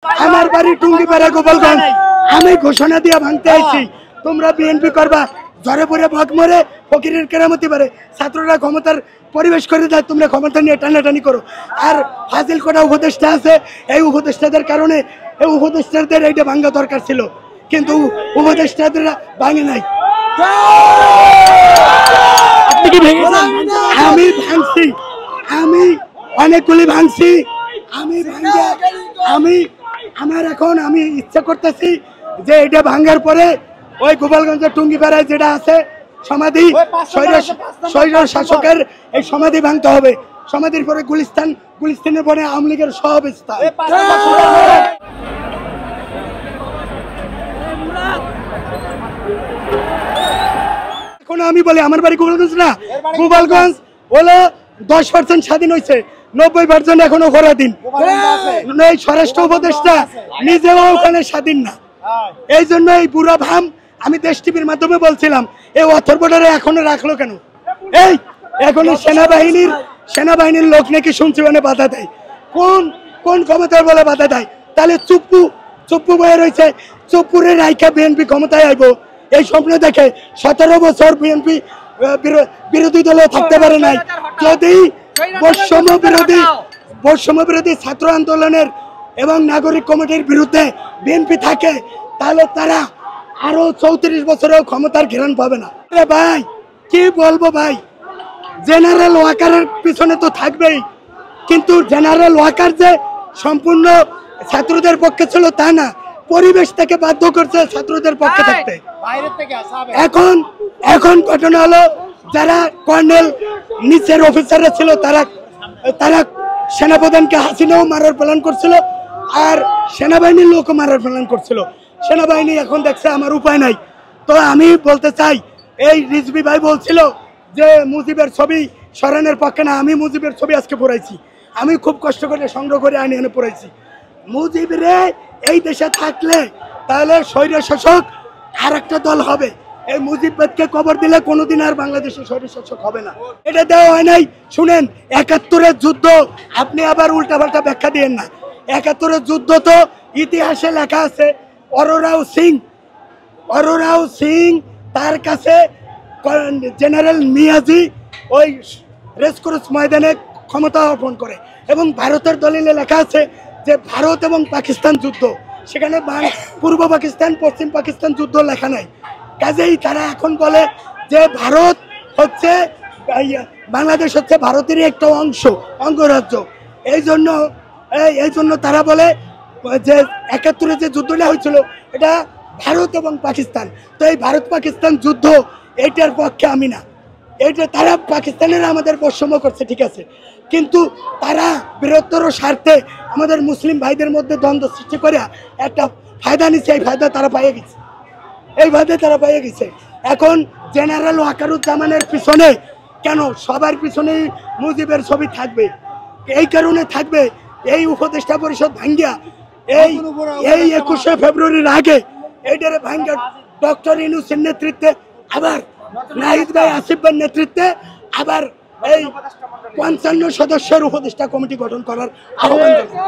আমার বাড়ি টুঙ্গিপাড়া গোপালগঞ্জ। আমি ঘোষণা দিয়া ভাঙতে আইছি, তোমরা বিএনপি করবা, ঝরে পড়ে ভাগ মরে ফকিরের কেরামতি পারে। ছাত্ররা ক্ষমতার পরিবেশ করে দেয়, তোমরা ক্ষমতা নিয়ে টানাটানি করো। আর ফাজিল কটা উপদেষ্টা আছে, এই উপদেষ্টাদের কারণে এই উপদেষ্টাদের এইটা ভাঙ্গা দরকার ছিল, কিন্তু উপদেষ্টাদের ভাঙে নাই। আমি ভাঙছি, আমি অনেকগুলি ভাঙছি। আমি ইচ্ছা করতেছি যে এটা ভাঙ্গার পরে ওই গোপালগঞ্জের টুঙ্গিপাড়ায় যেটা আছে সমাধি, স্বৈর শাসকের এই সমাধি ভাঙতে হবে। সমাধির পরে গুলিস্তানের পরে আওয়ামী লীগের সহাবস্থান। এখন আমি বলি আমার বাড়ি গোপালগঞ্জ না, গোপালগঞ্জ হলো 10% স্বাধীন হয়েছে, 90% এখনো পরাধীন। এই স্বরাষ্ট্র উপদেষ্টা নিজেও ওখানে স্বাধীন না। এই জন্য এই বুড়া ভাম আমি দেশ টিভির মাধ্যমে বলছিলাম, এই অথর্বটারে এখনো রাখলো কেন? এই এখনো সেনাবাহিনীর লোক নাকি শুনছি মানে বাধা দেয়। কোন ক্ষমতার বলে বাধা দেয়? তাহলে চুপ্পু বয়ে রয়েছে, চুপ্পুরে রাইখা বিএনপি ক্ষমতায় আইব এই স্বপ্ন দেখে 17 বছর বিএনপি বিরোধী দলে থাকতে পারে নাই। যদি বৈষম্য বিরোধী ছাত্র আন্দোলনের এবং নাগরিক কমিটির বিরুদ্ধে বিএনপি থাকে, তাহলে তারা আরো 34 বছরেও ক্ষমতার ঘেরান পাবে না। ভাই কি বলবো ভাই, জেনারেল ওয়াকারের পিছনে তো থাকবেই, কিন্তু জেনারেল ওয়াকার যে সম্পূর্ণ ছাত্রদের পক্ষে ছিল তা না, পরিবেশ থেকে বাধ্য করছে ছাত্রদের পক্ষে থাকতে। এখন ঘটনা হলো, যারা কর্নেল নিচের অফিসাররা ছিল তারা সেনাপ্রধানকে হাসিনাও মারার প্ল্যান করছিল, আর সেনাবাহিনীর লোকও মারার প্ল্যান করছিল। সেনাবাহিনী এখন দেখছে আমার উপায় নাই। তো আমি বলতে চাই, এই রিজভি ভাই বলছিল যে মুজিবের ছবি সরানোর পক্ষে না, আমি মুজিবের ছবি আজকে পড়াইছি, আমি খুব কষ্ট করে সংগ্রহ করে এনে পড়াইছি। মুজিবরে এই দেশে থাকলে তাহলে স্বৈর শাসক আর একটা দল হবে। এই মুজিববাদকে কবর দিলে কোনোদিন আর বাংলাদেশের স্বৈর শাসক হবে না। এটা দেওয়া হয় নাই। শুনেন, 71-এর যুদ্ধ আপনি আবার উল্টাপাল্টা ব্যাখ্যা দিয়েন না। 71-এর যুদ্ধ তো ইতিহাসে লেখা আছে। অরোরাও সিং তার কাছে জেনারেল মিয়াজি ওই রেসকোর্স ময়দানে ক্ষমতা অর্পণ করে, এবং ভারতের দলিলে লেখা আছে যে ভারত এবং পাকিস্তান যুদ্ধ, সেখানে পূর্ব পাকিস্তান পশ্চিম পাকিস্তান যুদ্ধ লেখা নাই। কাজেই তারা এখন বলে যে ভারত হচ্ছে, বাংলাদেশ হচ্ছে ভারতেরই একটা অঙ্গরাজ্য। এই জন্য তারা বলে যে 71-এ যে যুদ্ধটা হয়েছিল এটা ভারত এবং পাকিস্তান। তো এই ভারত পাকিস্তান যুদ্ধ এইটার পক্ষে আমি না। এইটা তারা পাকিস্তানেরা আমাদের বৈষম্য করছে, ঠিক আছে, কিন্তু তারা বৃহত্তর স্বার্থে আমাদের মুসলিম ভাইদের মধ্যে দ্বন্দ্ব সৃষ্টি করে একটা ফায়দা নিচ্ছে। এই ফায়দা তারা পাইয়ে গেছে। এখন জেনারেল ওয়াকারুজ্জামানের পিছনে কেন সবার পিছনেই মুজিবের ছবি থাকবে? এই কারণে থাকবে, এই উপদেষ্টা পরিষদ ভাঙ্গিয়া এই 21শে ফেব্রুয়ারির আগে এইটারে ভাঙ্গা ডক্টর ইউনূসের নেতৃত্বে, আবার নাহিদ ভাই আসিফ ভাইয়ের নেতৃত্বে আবার এই 55 সদস্যের উপদেষ্টা কমিটি গঠন করার আহ্বান জানাই।